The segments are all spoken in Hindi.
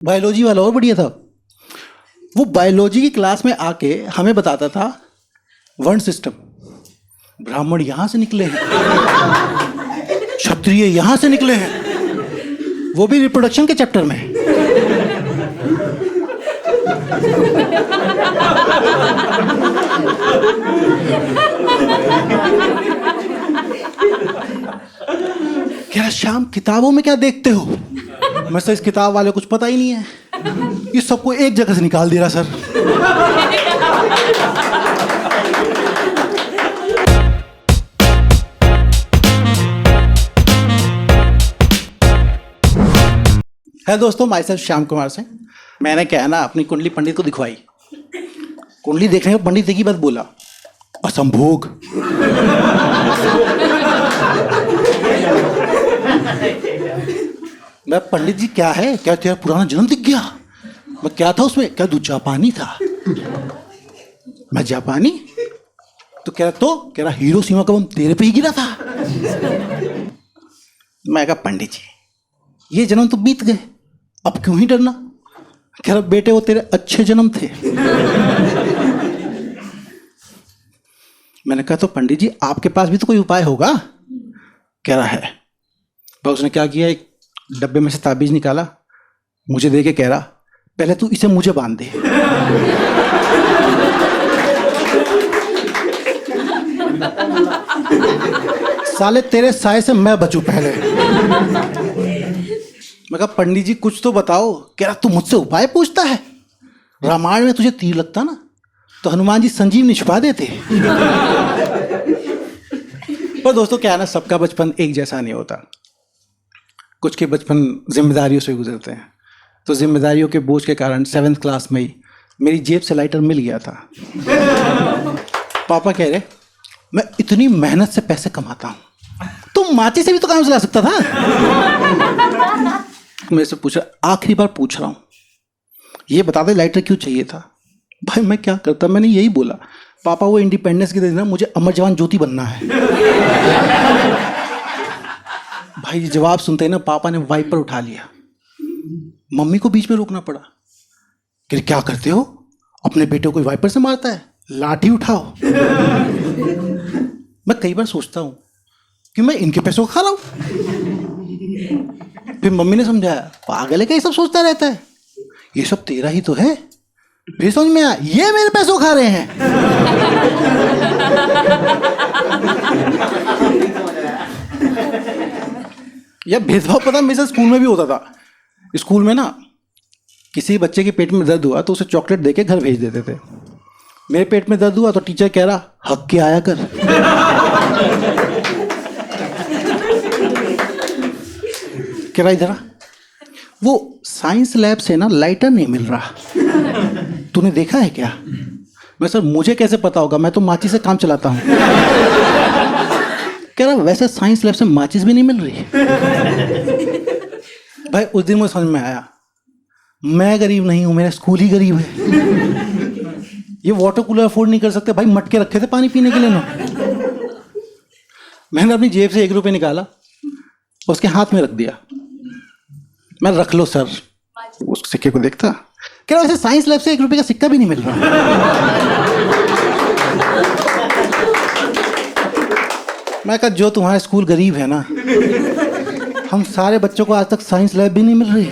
बायोलॉजी वाला और बढ़िया था। वो बायोलॉजी की क्लास में आके हमें बताता था वर्ण सिस्टम। ब्राह्मण यहाँ से निकले हैं, क्षत्रिय यहाँ से निकले हैं, वो भी रिप्रोडक्शन के चैप्टर में। क्या श्याम, किताबों में क्या देखते हो? मैं सर, इस किताब वाले कुछ पता ही नहीं है, ये सबको एक जगह से निकाल दे रहा सर। है दोस्तों, माई सेल्फ श्याम कुमार सिंह। मैंने क्या है ना, अपनी कुंडली पंडित को दिखवाई। कुंडली देखने का पंडित एक ही बात बोला, असंभोग। मैं, पंडित जी क्या है? क्या तेरा पुराना जन्म दिख गया? मैं, क्या था उसमें? क्या तू जापानी था? मैं जापानी? तो कह रहा हिरोशिमा का बम तेरे पे ही गिरा था। मैं कहा पंडित जी ये जन्म तो बीत गए, अब क्यों ही डरना? कह रहा बेटे वो तेरे अच्छे जन्म थे। मैंने कहा तो पंडित जी आपके पास भी तो कोई उपाय होगा? कह रहा है। पर उसने क्या किया, एक डब्बे में से ताबीज निकाला, मुझे दे के कह रहा पहले तू इसे मुझे बांध दे। साले तेरे साए से मैं बचूं पहले। मैं कहा पंडित जी कुछ तो बताओ। कह रहा तू मुझसे उपाय पूछता है? रामायण में तुझे तीर लगता ना तो हनुमान जी संजीवनी छुपा देते। पर दोस्तों क्या है ना, सबका बचपन एक जैसा नहीं होता। कुछ के बचपन जिम्मेदारियों से गुजरते हैं। तो जिम्मेदारियों के बोझ के कारण 7th क्लास में ही मेरी जेब से लाइटर मिल गया था। पापा कह रहे मैं इतनी मेहनत से पैसे कमाता हूँ, तुम माची से भी तो काम चला सकता था। मेरे से पूछा, आखिरी बार पूछ रहा हूँ, ये बता दे लाइटर क्यों चाहिए था? भाई मैं क्या करता, मैंने यही बोला पापा वो इंडिपेंडेंस के दिन ना मुझे अमर जवान ज्योति बनना है। भाई जवाब सुनते ही ना पापा ने वाइपर उठा लिया। मम्मी को बीच में रोकना पड़ा कि क्या करते हो, अपने बेटे को कोई वाइपर से मारता है, लाठी उठाओ। मैं कई बार सोचता हूँ कि मैं इनके पैसों को खा रहा हूँ। फिर मम्मी ने समझाया, पागल है क्या ये सब सोचता रहता है, ये सब तेरा ही तो है। फिर समझ में आया ये मेरे पैसों खा रहे हैं। यह भेदभाव पता मेरे स्कूल में भी होता था। स्कूल में ना किसी बच्चे के पेट में दर्द हुआ तो उसे चॉकलेट देके घर भेज देते थे। मेरे पेट में दर्द हुआ तो टीचर कह रहा हक के आया कर। कह रहा इधर वो साइंस लैब से ना लाइटर नहीं मिल रहा, तूने देखा है क्या? मैं सर मुझे कैसे पता होगा, मैं तो माचिस से काम चलाता हूँ। कह रहा वैसे साइंस लैब से माचिस भी नहीं मिल रही। भाई उस दिन मुझे समझ में आया मैं गरीब नहीं हूँ, मेरा स्कूल ही गरीब है। ये वाटर कूलर अफोर्ड नहीं कर सकते, भाई मटके रखे थे पानी पीने के लिए ना। मैंने अपनी जेब से 1 रुपये निकाला, उसके हाथ में रख दिया। मैं रख लो सर। उस सिक्के को देखता, कह रहा वैसे साइंस लैब से 1 रुपये का सिक्का भी नहीं मिल रहा। मैं कहा जो तुम्हारा स्कूल गरीब है ना, हम सारे बच्चों को आज तक साइंस लैब भी नहीं मिल रही।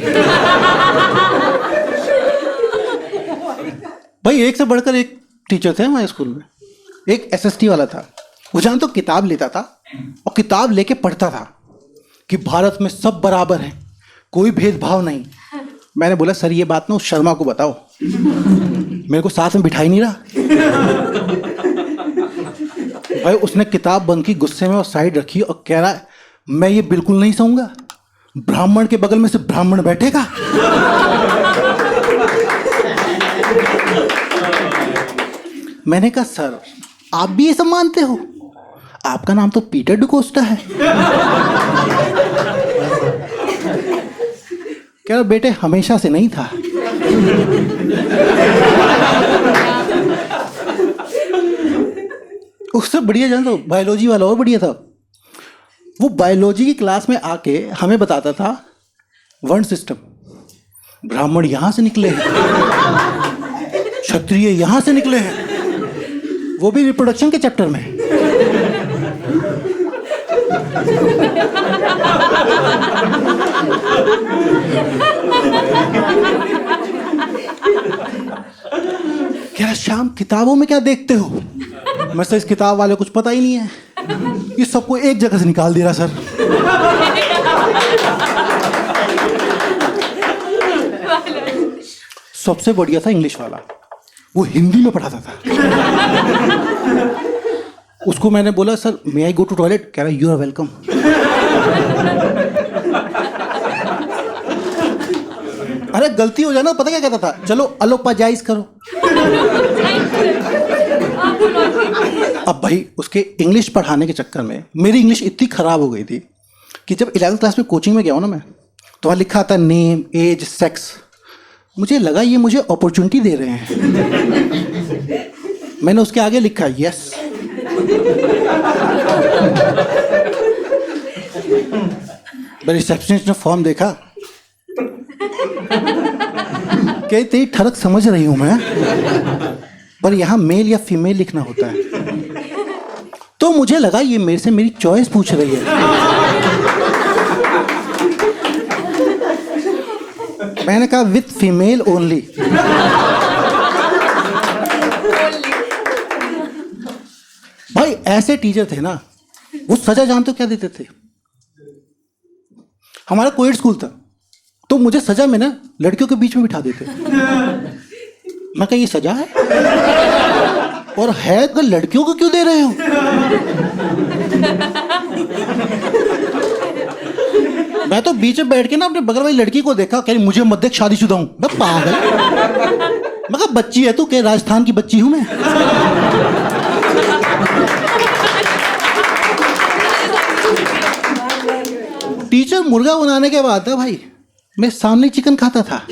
भाई एक से बढ़कर एक टीचर थे हमारे स्कूल में। एक एसएसटी वाला था, वो जान तो किताब लेता था और किताब लेके पढ़ता था कि भारत में सब बराबर है, कोई भेदभाव नहीं। मैंने बोला सर ये बात ना उस शर्मा को बताओ, मेरे को साथ में बिठा ही नहीं रहा। भाई उसने किताब बंद की गुस्से में और साइड रखी और कह रहा है मैं ये बिल्कुल नहीं सहूंगा, ब्राह्मण के बगल में से ब्राह्मण बैठेगा। मैंने कहा सर आप भी ये सब मानते हो? आपका नाम तो पीटर डिकोस्टा है। कह रहा बेटे हमेशा से नहीं था। उससे बढ़िया जान तो बायोलॉजी वाला और बढ़िया था। वो बायोलॉजी की क्लास में आके हमें बताता था वर्ण सिस्टम। ब्राह्मण यहाँ से निकले हैं, क्षत्रिय यहाँ से निकले हैं, वो भी रिप्रोडक्शन के चैप्टर में। क्या श्याम किताबों में क्या देखते हो? मैं सर इस किताब वाले कुछ पता ही नहीं है, ये सबको एक जगह से निकाल दे रहा सर। सबसे बढ़िया था इंग्लिश वाला, वो हिंदी में पढ़ाता था। उसको मैंने बोला sir may I go to toilet, कह रहा यू आर वेलकम। अरे गलती हो जाए ना, पता क्या कहता था, चलो अलोपाजाइज करो। अब भाई उसके इंग्लिश पढ़ाने के चक्कर में मेरी इंग्लिश इतनी खराब हो गई थी कि जब 11th क्लास में कोचिंग में गया हूँ ना मैं, तो वहाँ लिखा था नेम, एज, सेक्स। मुझे लगा ये मुझे अपॉर्चुनिटी दे रहे हैं। मैंने उसके आगे लिखा यस। रिसेप्शनिस्ट ने फॉर्म देखा, क्या तेरी ठरक समझ रही हूं मैं, पर यहाँ मेल या फीमेल लिखना होता है। तो मुझे लगा ये मेरे से मेरी चॉइस पूछ रही है। मैंने कहा विथ फीमेल ओनली। भाई ऐसे टीचर थे ना, वो सजा जानते हो क्या देते थे? हमारा कोएड स्कूल था, तो मुझे सजा में ना लड़कियों के बीच में बिठा देते। मैं कहा ये सजा है, और है तो लड़कियों को क्यों दे रहे हो? मैं तो बीच में बैठ के ना अपने बगल वाली लड़की को देखा, कह रही मुझे मत देख, शादीशुदा हूं। मैं पागल, मैं कहा बच्ची है तू, क्या राजस्थान की बच्ची हूं मैं? टीचर मुर्गा बनाने के बाद था भाई, मैं सामने चिकन खाता था।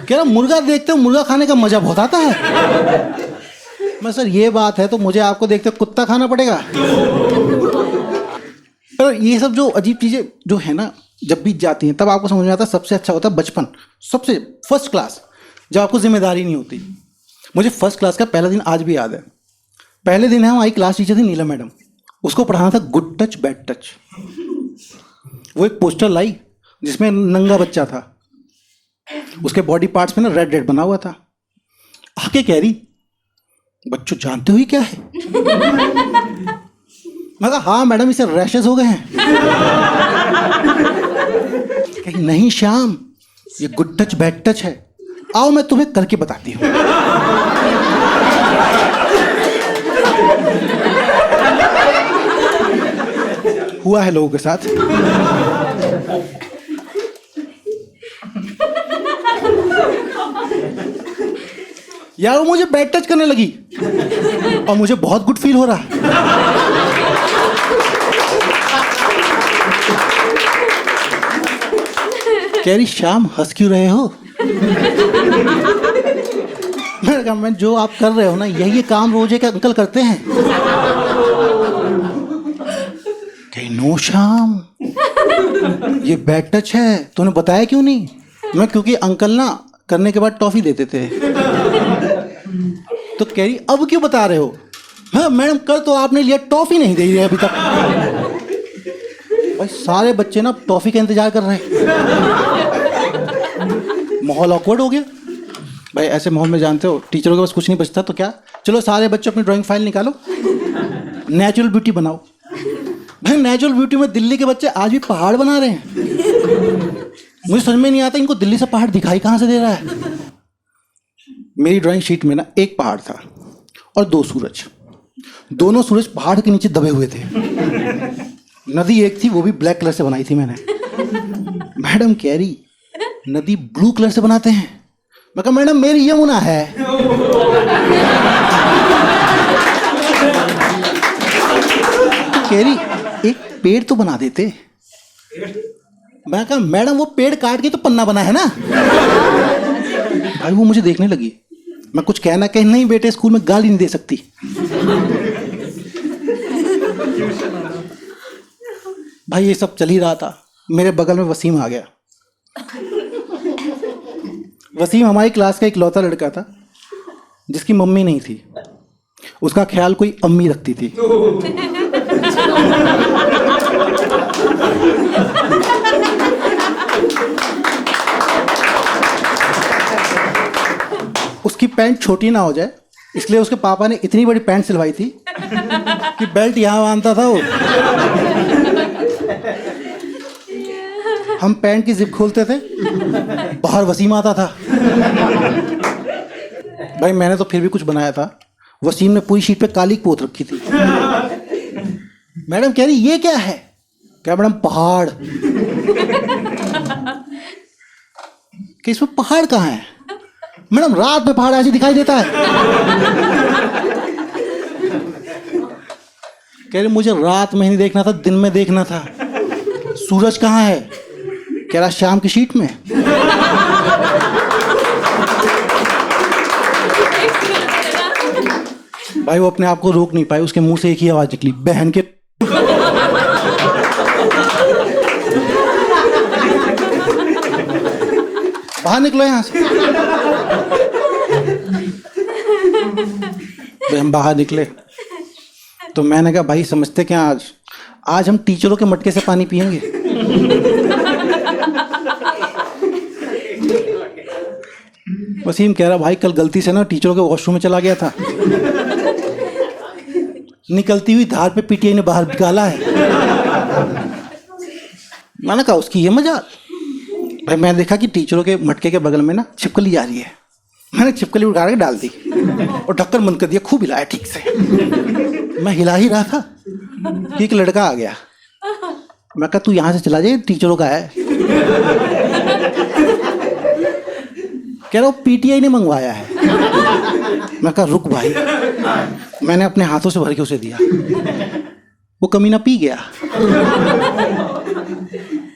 कह रहा मुर्गा देखते हो, मुर्गा खाने का मजा बहुत आता है। मैं सर ये बात है तो मुझे आपको देखते कुत्ता खाना पड़ेगा। पर ये सब जो अजीब चीजें जो है ना, जब बीत जाती हैं तब आपको समझ में आता है सबसे अच्छा होता है बचपन, सबसे फर्स्ट क्लास, जब आपको जिम्मेदारी नहीं होती। मुझे फर्स्ट क्लास का पहला दिन आज भी याद है। पहले दिन है हमारी क्लास टीचर थी नीलम मैडम, उसको पढ़ाना था गुड टच बैड टच। वो एक पोस्टर लाई जिसमें नंगा बच्चा था, उसके बॉडी पार्ट्स में ना रेड रेड बना हुआ था। आके कह रही बच्चों जानते हो ये क्या है? मैं कहा हाँ मैडम इसे रैशेस हो गए हैं। कहीं नहीं श्याम, ये गुड टच बैड टच है, आओ मैं तुम्हें करके बताती हूँ। हुआ है लोगों के साथ। यार वो मुझे बैड टच करने लगी और मुझे बहुत गुड फील हो रहा। कह रही श्याम हंस क्यों रहे हो? मैंने कहा मैं जो आप कर रहे हो ना यही काम रोज एक अंकल करते हैं। कहीं नो श्याम ये बैड टच है, तूने बताया क्यों नहीं? मैं क्योंकि अंकल ना करने के बाद टॉफी देते थे। तो कह रही अब क्यों बता रहे हो? हाँ मैडम कल तो आपने लिया, टॉफी नहीं दे रही अभी तक। भाई सारे बच्चे ना टॉफी का इंतजार कर रहे हैं। माहौल ऑकवर्ड हो गया। भाई ऐसे माहौल में जानते हो टीचरों के पास कुछ नहीं बचता, तो क्या चलो सारे बच्चे अपनी ड्राइंग फाइल निकालो, नेचुरल ब्यूटी बनाओ। भाई नेचुरल ब्यूटी में दिल्ली के बच्चे आज भी पहाड़ बना रहे हैं। मुझे समझ में नहीं आता इनको दिल्ली से पहाड़ दिखाई कहाँ से दे रहा है। मेरी ड्राइंग शीट में ना एक पहाड़ था और दो सूरज, दोनों सूरज पहाड़ के नीचे दबे हुए थे। नदी एक थी, वो भी ब्लैक कलर से बनाई थी मैंने। मैडम कह रही नदी ब्लू कलर से बनाते हैं। मैं कहा मैडम मेरी यमुना है। कह रही एक पेड़ तो बना देते। मैं कहा मैडम वो पेड़ काट के तो पन्ना बना है ना। भाई वो मुझे देखने लगी। मैं कुछ कहना कहीं नहीं बेटे स्कूल में गाली नहीं दे सकती। भाई ये सब चल ही रहा था, मेरे बगल में वसीम आ गया। वसीम हमारी क्लास का इकलौता लड़का था जिसकी मम्मी नहीं थी, उसका ख्याल कोई अम्मी रखती थी। उसकी पैंट छोटी ना हो जाए इसलिए उसके पापा ने इतनी बड़ी पैंट सिलवाई थी कि बेल्ट यहाँ बांधता था वो। हम पैंट की जिप खोलते थे, बाहर वसीम आता था। भाई मैंने तो फिर भी कुछ बनाया था, वसीम ने पूरी शीट पे काली पोत रखी थी। मैडम कह रही ये क्या है? क्या मैडम पहाड़। कि इसमें पहाड़ कहाँ है? मैडम रात में पहाड़ ऐसे दिखाई देता है। कह रही मुझे रात में ही नहीं देखना था, दिन में देखना था। सूरज कहाँ है? कह रहा शाम की शीट में। भाई वो अपने आप को रोक नहीं पाए, उसके मुंह से एक ही आवाज निकली, बहन के। बाहर निकलो यहां से। हम बाहर निकले तो मैंने कहा भाई समझते क्या, आज हम टीचरों के मटके से पानी पियेंगे। वसीम कह रहा भाई कल गलती से ना टीचरों के वॉशरूम में चला गया था, निकलती हुई धार पे पीटीआई ने बाहर निकाला है। मैंने कहा उसकी ये मजाल। भाई मैंने देखा कि टीचरों के मटके के बगल में ना छिपकली जा रही है, मैंने छिपकली उठा के डाल दी और ढक्कन बंद कर दिया, खूब हिलाया ठीक से। मैं हिला ही रहा था कि एक लड़का आ गया। मैं कहा तू यहाँ से चला जाए, टीचरों का है। कह रहा पीटीआई ने मंगवाया है। मैं कहा रुक भाई, मैंने अपने हाथों से भर के उसे दिया, वो कमीना पी गया।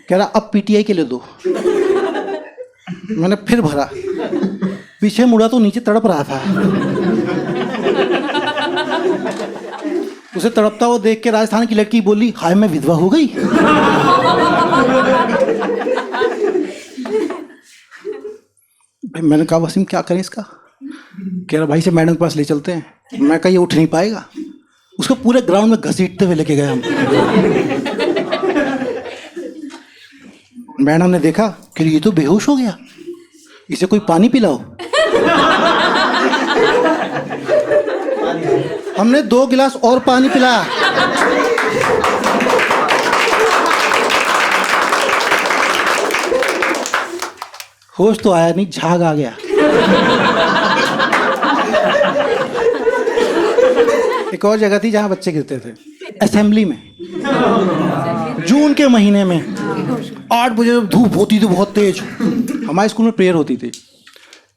कह रहा अब पीटीआई के लिए दो। मैंने फिर भरा, पीछे मुड़ा तो नीचे तड़प रहा था। उसे तड़पता हुआ देख के राजस्थान की लड़की बोली हाय मैं विधवा हो गई। भाई मैंने कहा वसीम क्या करें इसका? कह रहा भाई से मैडम के पास ले चलते हैं। मैं कहा ये उठ नहीं पाएगा। उसको पूरे ग्राउंड में घसीटते हुए लेके गए हम। मैडम ने देखा कि ये तो बेहोश हो गया, इसे कोई पानी पिलाओ। हमने 2 गिलास और पानी पिलाया। होश तो आया नहीं, झाग आ गया। एक और जगह थी जहां बच्चे गिरते थे, असेंबली में, जून के महीने में 8 बजे धूप होती थी बहुत तेज। हमारे स्कूल में प्रेयर होती थी,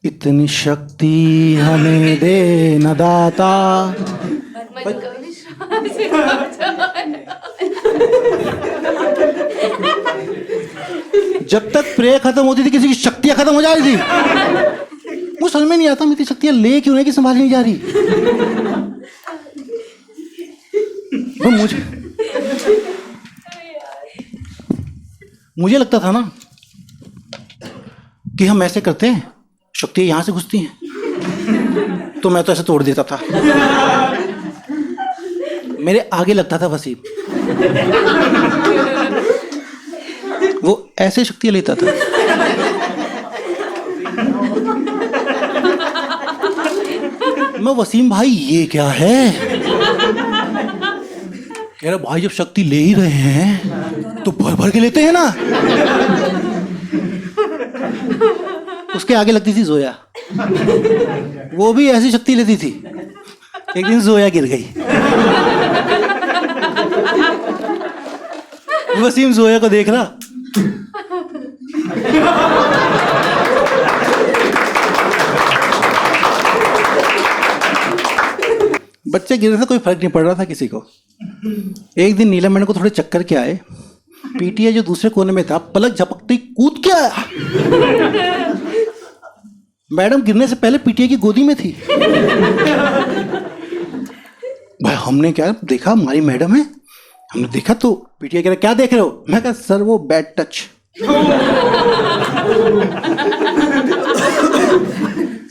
इतनी शक्ति हमें दे न दाता। जब तक प्रेयर खत्म होती थी किसी की शक्तियां खत्म हो जा रही थी। मुझे समझ में नहीं आता मेरी शक्तियां ले क्यों नहीं, कि संभाली नहीं जा रही। मुझे लगता था ना कि हम ऐसे करते हैं शक्तियां यहां से घुसती हैं, तो मैं तो ऐसे तोड़ देता था। मेरे आगे लगता था वसीम, वो ऐसे शक्तियां लेता था। मैं वसीम भाई ये क्या है? कह रहा भाई जब शक्ति ले ही रहे हैं तो भर भर के लेते हैं ना। उसके आगे लगती थी जोया, वो भी ऐसी शक्ति लेती थी। एक दिन जोया गिर गई। वसीम जोया को देख रहा, बच्चे गिरे थे, कोई फर्क नहीं पड़ रहा था किसी को। एक दिन नीलम मैडम को थोड़े चक्कर के आए, पीटीआई जो दूसरे कोने में था पलक झपकती कूद के आया। मैडम गिरने से पहले पीटीआई की गोदी में थी। भाई हमने क्या देखा, हमारी मैडम है, हमने देखा तो पीटीआई कह रहा क्या देख रहे हो? मैं कहा सर वो बैड टच।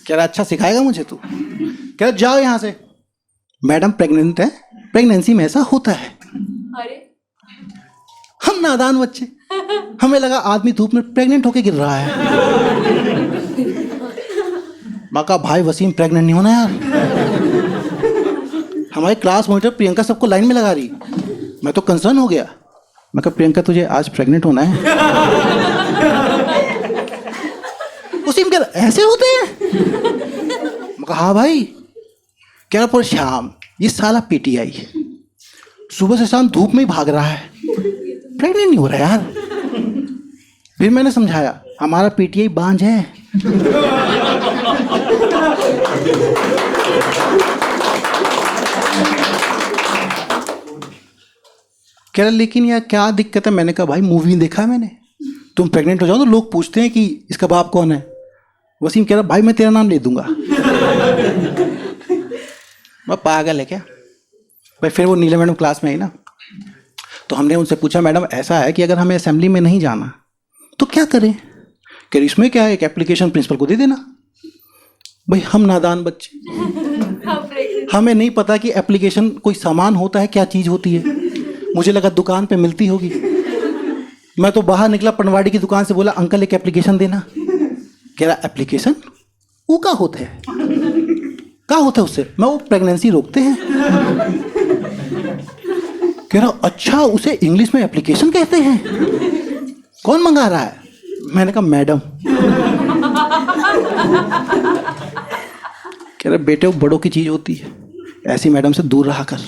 कह रहा अच्छा सिखाएगा मुझे तू? कह रहा जाओ यहां से, मैडम प्रेग्नेंट है, प्रेगनेंसी में ऐसा होता है। अरे हम नादान बच्चे, हमें लगा आदमी धूप में प्रेग्नेंट होके गिर रहा है। मैं कहा भाई वसीम प्रेग्नेंट नहीं होना यार। हमारी क्लास मॉनिटर प्रियंका सबको लाइन में लगा रही, मैं तो कंसर्न हो गया। मैं कहा प्रियंका तुझे आज प्रेग्नेंट होना है? वसीम कह रहा ऐसे होते हैं? मैं कहा हाँ भाई। कह रहा पर शाम ये साला पीटीआई सुबह से शाम धूप में ही भाग रहा है, प्रेग्नेंट नहीं हो रहा यार। फिर मैंने समझाया हमारा पीटीआई बांझ है। कह रहा लेकिन यार क्या दिक्कत है? मैंने कहा भाई मूवी देखा है मैंने, तुम प्रेग्नेंट हो जाओ तो लोग पूछते हैं कि इसका बाप कौन है। वसीम कह रहा भाई मैं तेरा नाम ले दूंगा। मैं पागल है क्या भाई? फिर वो नीले मैडम क्लास में आई ना, तो हमने उनसे पूछा मैडम ऐसा है कि अगर हमें असेंबली में नहीं जाना तो क्या करें? कह रही इसमें क्या है, एक एप्लीकेशन प्रिंसिपल को दे देना। भाई हम नादान बच्चे, हमें नहीं पता कि एप्लीकेशन कोई सामान होता है, क्या चीज़ होती है। मुझे लगा दुकान पे मिलती होगी। मैं तो बाहर निकला, पनवाड़ी की दुकान से बोला अंकल एक एप्लीकेशन देना। कह रहा एप्लीकेशन वो क्या होता है? क्या होता है उससे? मैं वो प्रेगनेंसी रोकते हैं। कह रहा अच्छा उसे इंग्लिश में एप्लीकेशन कहते हैं, कौन मंगा रहा है? मैंने कहा मैडम। कह रहे बेटे वो बड़ों की चीज होती है, ऐसी मैडम से दूर रहा कर।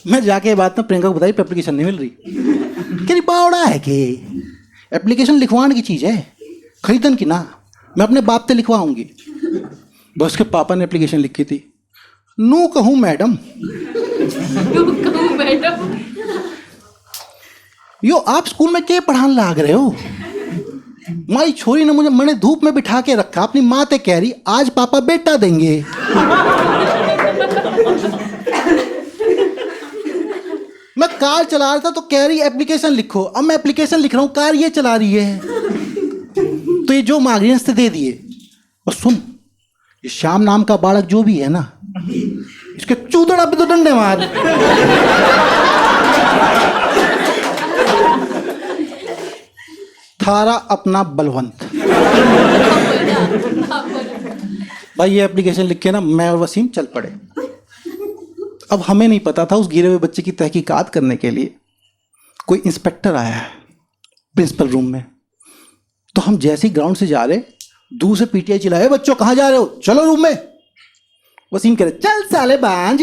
मैं जाके बात ना प्रियंका को बताई एप्लीकेशन नहीं मिल रही। कह रही बावड़ा है कि एप्लीकेशन लिखवाने की चीज है, खरीदन की ना, मैं अपने बाप से लिखवाऊंगी। बस के पापा ने एप्लीकेशन लिखी थी। नू कहूँ मैडम, यो आप स्कूल में क्या पढ़ाने लाग रहे हो? मारी छोरी ने मुझे मैंने धूप में बिठा के रखा, अपनी माँ ते कह रही आज पापा बेटा देंगे। मैं कार चला रहा था तो कह रही एप्लीकेशन लिखो। अब मैं एप्लीकेशन लिख रहा हूँ, कार ये चला रही है, तो ये जो मांग रही है इससे दे दिए। और सुन ये श्याम नाम का बालक जो भी है ना, इसके चूतड़ा पे तो डंडे मार। थारा अपना बलवंत। भाई ये एप्लीकेशन लिख के ना मैं और वसीम चल पड़े। अब हमें नहीं पता था उस गिरे हुए बच्चे की तहकीकात करने के लिए कोई इंस्पेक्टर आया है प्रिंसिपल रूम में। तो हम जैसे ही ग्राउंड से जा रहे, दूर से पीटीआई चिल्लाए बच्चों कहाँ जा रहे हो, चलो रूम में। वसीम कह रहे चल साले बांझ।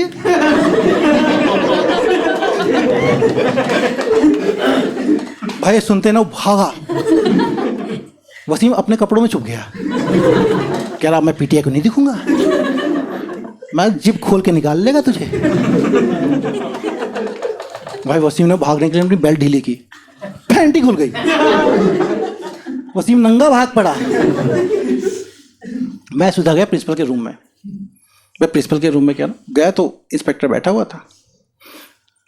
भाई सुनते ना वो भागा। वसीम अपने कपड़ों में छुप गया, कह रहा मैं पीटीआई को नहीं दिखूंगा, मैं जिप खोल के निकाल लेगा तुझे। भाई वसीम ने भागने के लिए अपनी बेल्ट ढीली की, पैंट ही खुल गई। वसीम नंगा भाग पड़ा। मैं सीधा गया प्रिंसिपल के रूम में। मैं प्रिंसिपल के रूम में क्या गया तो इंस्पेक्टर बैठा हुआ था,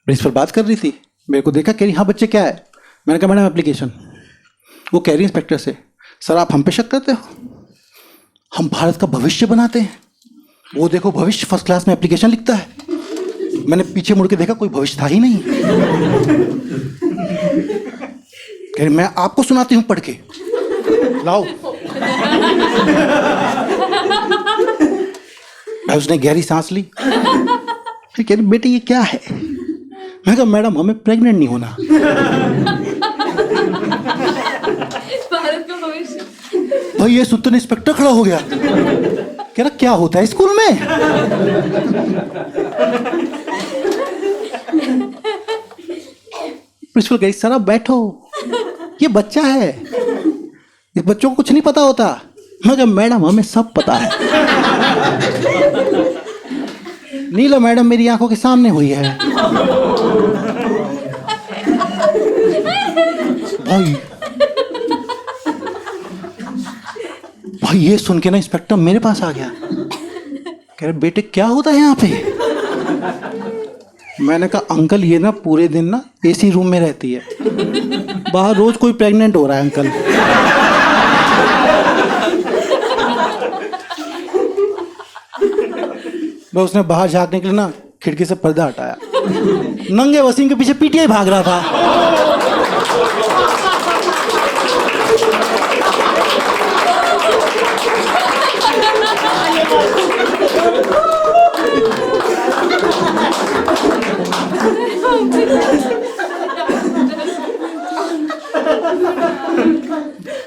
प्रिंसिपल बात कर रही थी। मेरे को देखा, कह रही हाँ बच्चे क्या है? मैंने कहा मैडम एप्लीकेशन। वो कह रही इंस्पेक्टर से सर आप हम पे शक करते हो? हम भारत का भविष्य बनाते हैं, वो देखो भविष्य फर्स्ट क्लास में एप्लीकेशन लिखता है। मैंने पीछे मुड़ के देखा, कोई भविष्य था ही नहीं। कह रही मैं आपको सुनाती हूँ पढ़ के, लाओ। भाई उसने गहरी सांस ली, फिर कह रही बेटे ये क्या है? मैं कहा मैडम हमें प्रेग्नेंट नहीं होना। भारत का भविष्य। भाई ये सुनते इंस्पेक्टर खड़ा हो गया, कह रहा क्या होता है स्कूल में? प्रिंसिपल कह सर आप बैठो, ये बच्चा है, इस बच्चों को कुछ नहीं पता होता। मैं कहा मैडम हमें सब पता है। नीला मैडम मेरी आंखों के सामने हुई है। भाई ये सुन के ना इंस्पेक्टर मेरे पास आ गया, कह रहे बेटे क्या होता है यहाँ पे? मैंने कहा अंकल ये ना पूरे दिन ना एसी रूम में रहती है, बाहर रोज कोई प्रेग्नेंट हो रहा है अंकल। मैं उसने बाहर झांकने के लिए ना खिड़की से पर्दा हटाया, नंगे वसीम के पीछे पीटीआई भाग रहा था।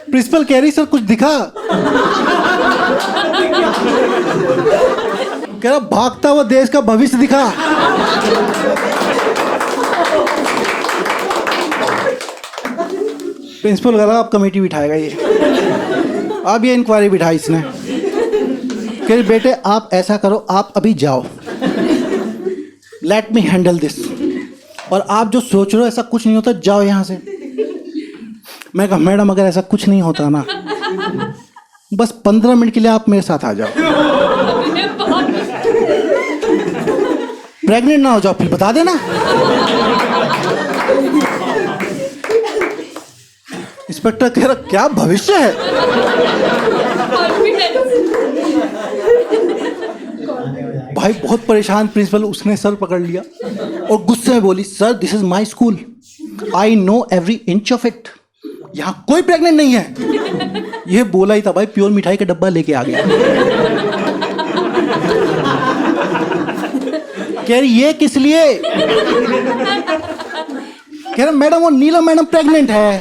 प्रिंसिपल कह रही सर कुछ दिखा? कह रहा भागता हुआ देश का भविष्य दिखा। प्रिंसिपल कह रहा अब कमेटी बिठाएगा ये, अब ये इंक्वायरी बिठाई इसने। कह रही बेटे आप ऐसा करो, आप अभी जाओ, लेट मी हैंडल दिस, और आप जो सोच रहे हो ऐसा कुछ नहीं होता, जाओ यहाँ से। मैं कहा मैडम अगर ऐसा कुछ नहीं होता ना, बस 15 मिनट के लिए आप मेरे साथ आ जाओ, प्रेग्नेंट ना हो जाओ फिर बता देना। इंस्पेक्टर कह रहा क्या भविष्य है? भाई बहुत परेशान प्रिंसिपल, उसने सर पकड़ लिया और गुस्से में बोली sir this is my school, I know every inch of it, यहाँ कोई प्रेग्नेंट नहीं है। ये बोला ही था भाई, प्योर मिठाई का डब्बा लेके आ गया। कह रही ये किस लिए? कह रहा मैडम वो नीलम मैडम प्रेग्नेंट है।